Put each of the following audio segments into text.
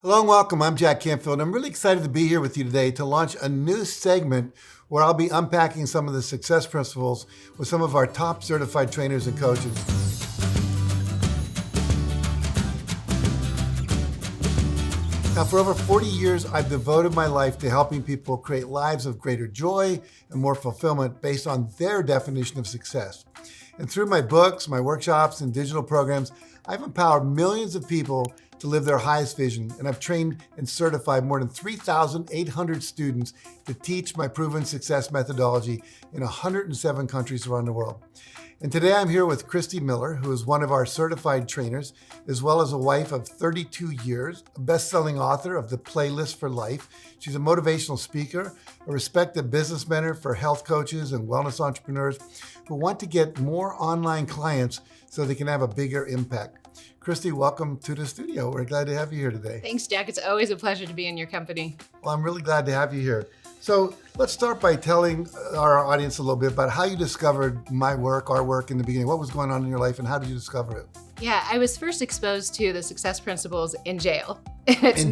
Hello and welcome. I'm Jack Canfield. I'm really excited to be here with you today to launch a new segment where I'll be unpacking some of the success principles with some of our top certified trainers and coaches. Now, for over 40 years, I've devoted my life to helping people create lives of greater joy and more fulfillment based on their definition of success. And through my books, my workshops, and digital programs, I've empowered millions of people to live their highest vision, and I've trained and certified more than 3,800 students to teach my proven success methodology in 107 countries around the world. And today I'm here with Christie Miller, who is one of our certified trainers, as well as a wife of 32 years, a best-selling author of The Playlist for Life. She's a motivational speaker, a respected business mentor for health coaches and wellness entrepreneurs who want to get more online clients so they can have a bigger impact. Christie, welcome to the studio. We're glad to have you here today. Thanks, Jack. It's always a pleasure to be in your company. Well, I'm really glad to have you here. So let's start by telling our audience a little bit about how you discovered our work in the beginning. What was going on in your life and how did you discover it? Yeah, I was first exposed to the success principles in jail. It's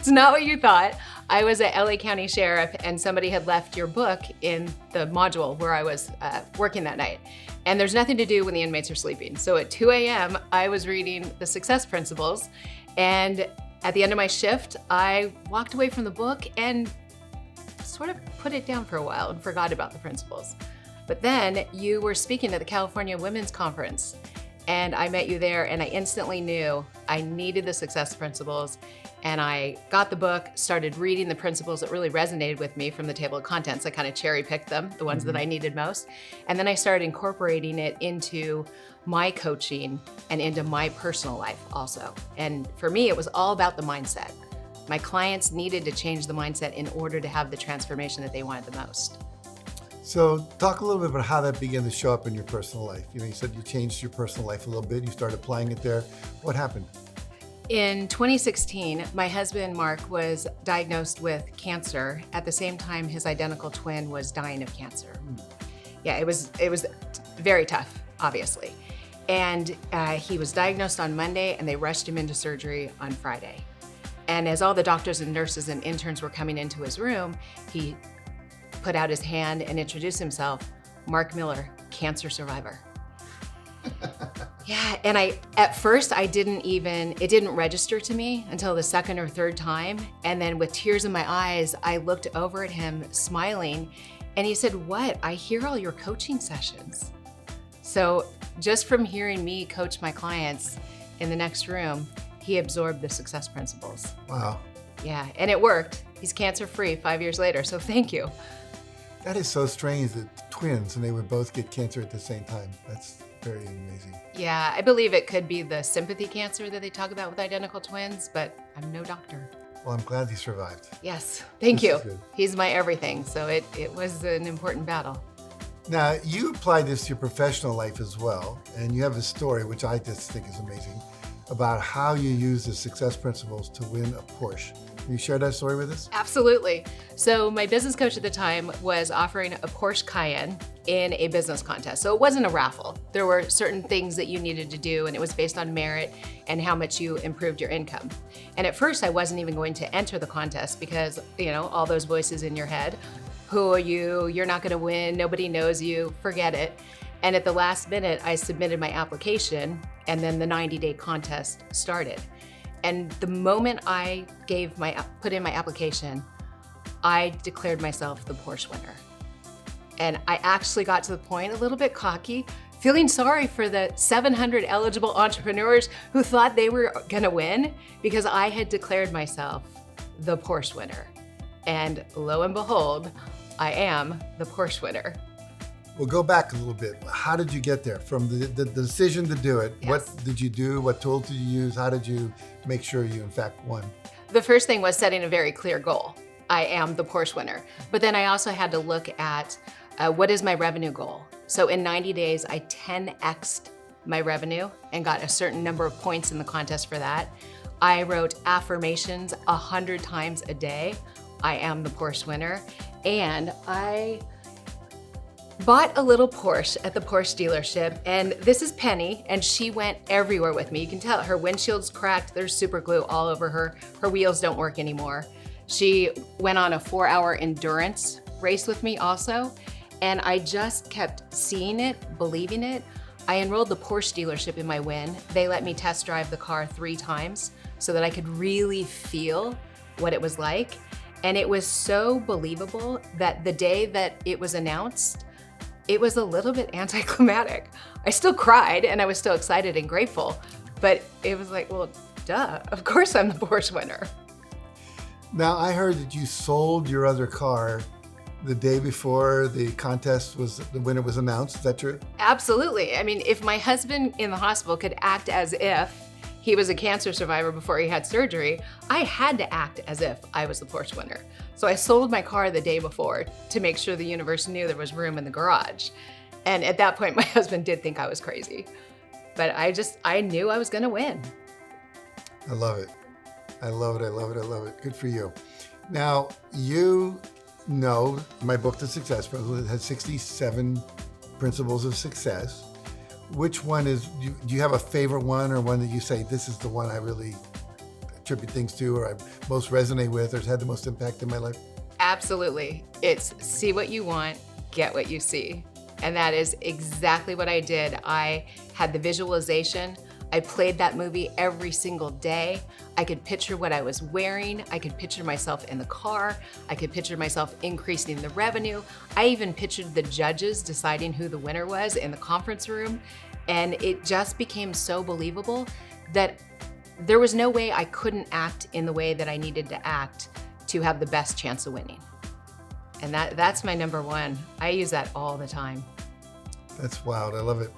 not what you thought. I was at LA County Sheriff and somebody had left your book in the module where I was working that night. And there's nothing to do when the inmates are sleeping. So at 2 a.m., I was reading the success principles. And at the end of my shift, I walked away from the book and sort of put it down for a while and forgot about the principles. But then you were speaking at the California Women's Conference and I met you there and I instantly knew I needed the success principles, and I got the book, started reading the principles that really resonated with me from the table of contents. I kind of cherry picked them, the ones that I needed most. And then I started incorporating it into my coaching and into my personal life also. And for me, it was all about the mindset. My clients needed to change the mindset in order to have the transformation that they wanted the most. So talk a little bit about how that began to show up in your personal life. You said you changed your personal life a little bit. You started applying it there. What happened? In 2016, my husband, Mark, was diagnosed with cancer. At the same time, his identical twin was dying of cancer. Yeah, it was very tough, obviously. And he was diagnosed on Monday and they rushed him into surgery on Friday. And as all the doctors and nurses and interns were coming into his room, he put out his hand and introduced himself, Mark Miller, cancer survivor. Yeah, and at first it didn't register to me until the second or third time. And then with tears in my eyes, I looked over at him smiling and he said, "What? I hear all your coaching sessions." So just from hearing me coach my clients in the next room, he absorbed the success principles. Wow. Yeah, and it worked. He's cancer-free 5 years later, so thank you. That is so strange that twins and they would both get cancer at the same time. That's very amazing. Yeah, I believe it could be the sympathy cancer that they talk about with identical twins, but I'm no doctor. Well, I'm glad he survived. Yes, thank This you. is good. He's my everything, so it was an important battle. Now, you apply this to your professional life as well, and you have a story, which I just think is amazing, about how you use the success principles to win a Porsche. Can you share that story with us? Absolutely. So my business coach at the time was offering a Porsche Cayenne in a business contest. So it wasn't a raffle. There were certain things that you needed to do, and it was based on merit and how much you improved your income. And at first I wasn't even going to enter the contest because, all those voices in your head, who are you? You're not gonna win, nobody knows you, forget it. And at the last minute, I submitted my application and then the 90-day contest started. And the moment I put in my application, I declared myself the Porsche winner. And I actually got to the point, a little bit cocky, feeling sorry for the 700 eligible entrepreneurs who thought they were gonna win because I had declared myself the Porsche winner. And lo and behold, I am the Porsche winner. Well, go back a little bit. How did you get there? From the decision to do it, Yes. What did you do? What tools did you use? How did you make sure you, in fact, won? The first thing was setting a very clear goal. I am the Porsche winner. But then I also had to look at what is my revenue goal? So in 90 days, I 10x'd my revenue and got a certain number of points in the contest for that. I wrote affirmations 100 times a day. I am the Porsche winner. And I Bought a little Porsche at the Porsche dealership, and this is Penny, and she went everywhere with me. You can tell her windshield's cracked, there's super glue all over her. Her wheels don't work anymore. She went on a 4-hour endurance race with me also, and I just kept seeing it, believing it. I enrolled the Porsche dealership in my win. They let me test drive the car 3 times so that I could really feel what it was like. And it was so believable that the day that it was announced, it was a little bit anticlimactic. I still cried and I was still excited and grateful, but it was like, well, duh, of course I'm the Porsche winner. Now, I heard that you sold your other car the day before the contest the winner was announced. Is that true? Absolutely. I mean, if my husband in the hospital could act as if he was a cancer survivor before he had surgery, I had to act as if I was the Porsche winner. So I sold my car the day before to make sure the universe knew there was room in the garage. And at that point, my husband did think I was crazy. But I knew I was gonna win. I love it. I love it, I love it, I love it. Good for you. Now, you know my book, The Success Principle, it has 67 principles of success. Which one do you have a favorite one, or one that you say, this is the one I really attribute things to, or I most resonate with, or has had the most impact in my life? Absolutely. It's see what you want, get what you see. And that is exactly what I did. I had the visualization. I played that movie every single day. I could picture what I was wearing. I could picture myself in the car. I could picture myself increasing the revenue. I even pictured the judges deciding who the winner was in the conference room. And it just became so believable that there was no way I couldn't act in the way that I needed to act to have the best chance of winning. And that's my number one. I use that all the time. That's wild, I love it.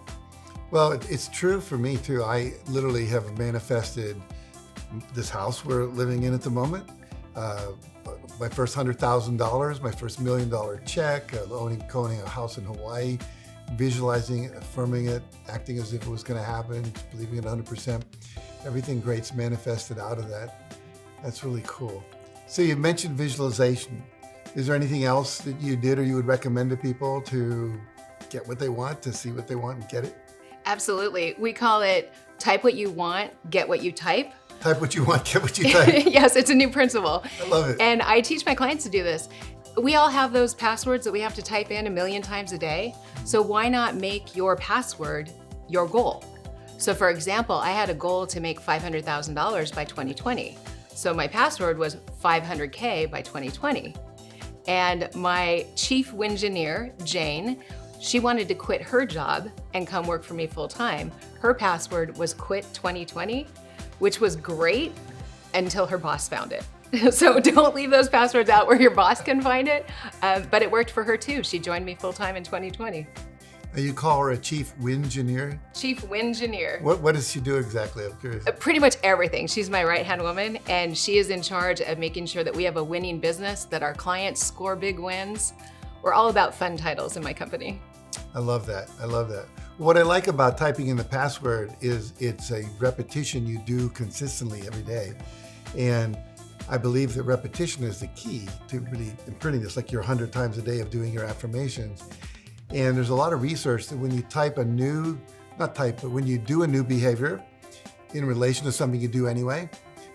Well, it's true for me too. I literally have manifested this house we're living in at the moment. My first $100,000, my first $1 million check, owning a house in Hawaii, visualizing it, affirming it, acting as if it was gonna happen, believing it 100%. Everything great's manifested out of that. That's really cool. So you mentioned visualization. Is there anything else that you did or you would recommend to people to get what they want, to see what they want and get it? Absolutely. We call it type what you want, get what you type. Type what you want, get what you type. Yes, it's a new principle. I love it. And I teach my clients to do this. We all have those passwords that we have to type in 1,000,000 times a day. So why not make your password your goal? So for example, I had a goal to make $500,000 by 2020. So my password was 500K by 2020. And my chief wingineer, Jane, she wanted to quit her job and come work for me full time. Her password was quit 2020, which was great until her boss found it. So don't leave those passwords out where your boss can find it. But it worked for her too. She joined me full time in 2020. And you call her a chief wingineer? Chief wingineer. What does she do exactly? I'm curious. Pretty much everything. She's my right-hand woman, and she is in charge of making sure that we have a winning business, that our clients score big wins. We're all about fun titles in my company. I love that. I love that. What I like about typing in the password is it's a repetition you do consistently every day. And I believe that repetition is the key to really imprinting this, like your 100 times a day of doing your affirmations. And there's a lot of research that when you when you do a new behavior in relation to something you do anyway,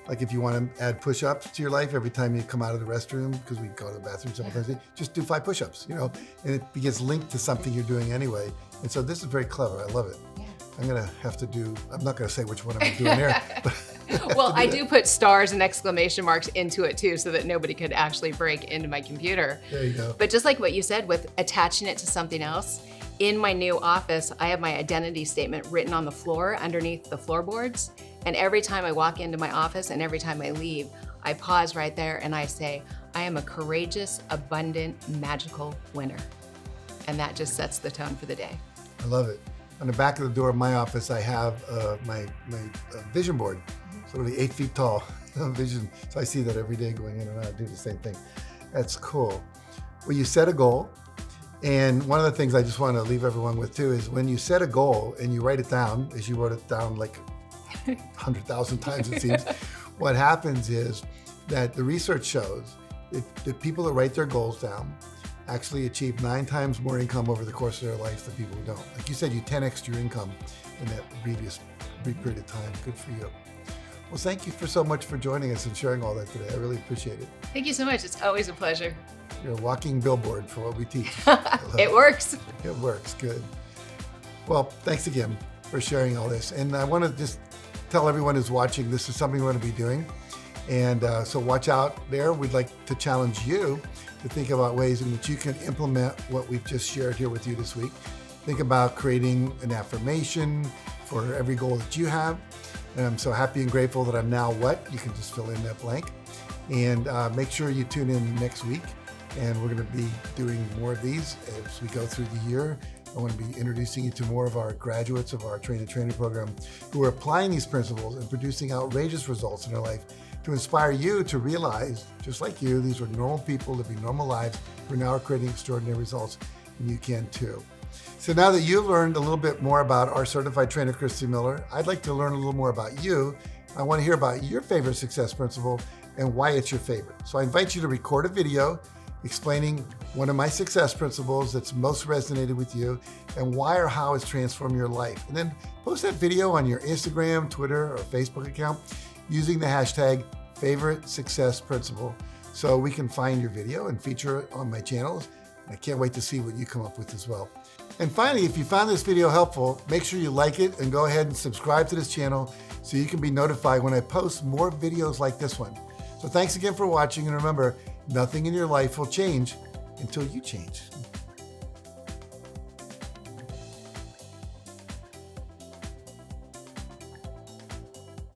like if you want to add push-ups to your life every time you come out of the restroom, because we go to the bathroom several times a day, just do 5 push-ups, and it gets linked to something you're doing anyway. And so this is very clever. I love it. Yeah. I'm not going to say which one I'm doing here. Well, I do put stars and exclamation marks into it too, so that nobody could actually break into my computer. There you go. But just like what you said with attaching it to something else, in my new office, I have my identity statement written on the floor underneath the floorboards. And every time I walk into my office and every time I leave, I pause right there and I say, I am a courageous, abundant, magical winner. And that just sets the tone for the day. I love it. On the back of the door of my office, I have my vision board. It's literally 8 feet tall vision. So I see that every day going in and out. I do the same thing. That's cool. Well, you set a goal. And one of the things I just want to leave everyone with too is when you set a goal and you write it down, as you wrote it down like 100,000 times it seems, what happens is that the research shows that the people that write their goals down actually achieve 9 times more income over the course of their life than people who don't. Like you said, you 10x'd your income in that previous brief period of time. Good for you. Well, thank you so much for joining us and sharing all that today. I really appreciate it. Thank you so much. It's always a pleasure. You're a walking billboard for what we teach. It works. It works. Good. Well, thanks again for sharing all this. And I want to just tell everyone who's watching, this is something we're going to be doing. And so watch out there. We'd like to challenge you to think about ways in which you can implement what we've just shared here with you this week. Think about creating an affirmation for every goal that you have. And I'm so happy and grateful that I'm now what? You can just fill in that blank. And make sure you tune in next week. And we're going to be doing more of these as we go through the year. I want to be introducing you to more of our graduates of our Train the Trainer program who are applying these principles and producing outrageous results in their life to inspire you to realize, just like you, these are normal people living normal lives who now are creating extraordinary results, and you can too. So now that you've learned a little bit more about our certified trainer, Christie Miller, I'd like to learn a little more about you. I want to hear about your favorite success principle and why it's your favorite. So I invite you to record a video explaining one of my success principles that's most resonated with you and why or how it's transformed your life. And then post that video on your Instagram, Twitter, or Facebook account using the hashtag favorite success principle so we can find your video and feature it on my channels. I can't wait to see what you come up with as well. And finally, if you found this video helpful, make sure you like it and go ahead and subscribe to this channel so you can be notified when I post more videos like this one. So thanks again for watching, and remember, nothing in your life will change until you change.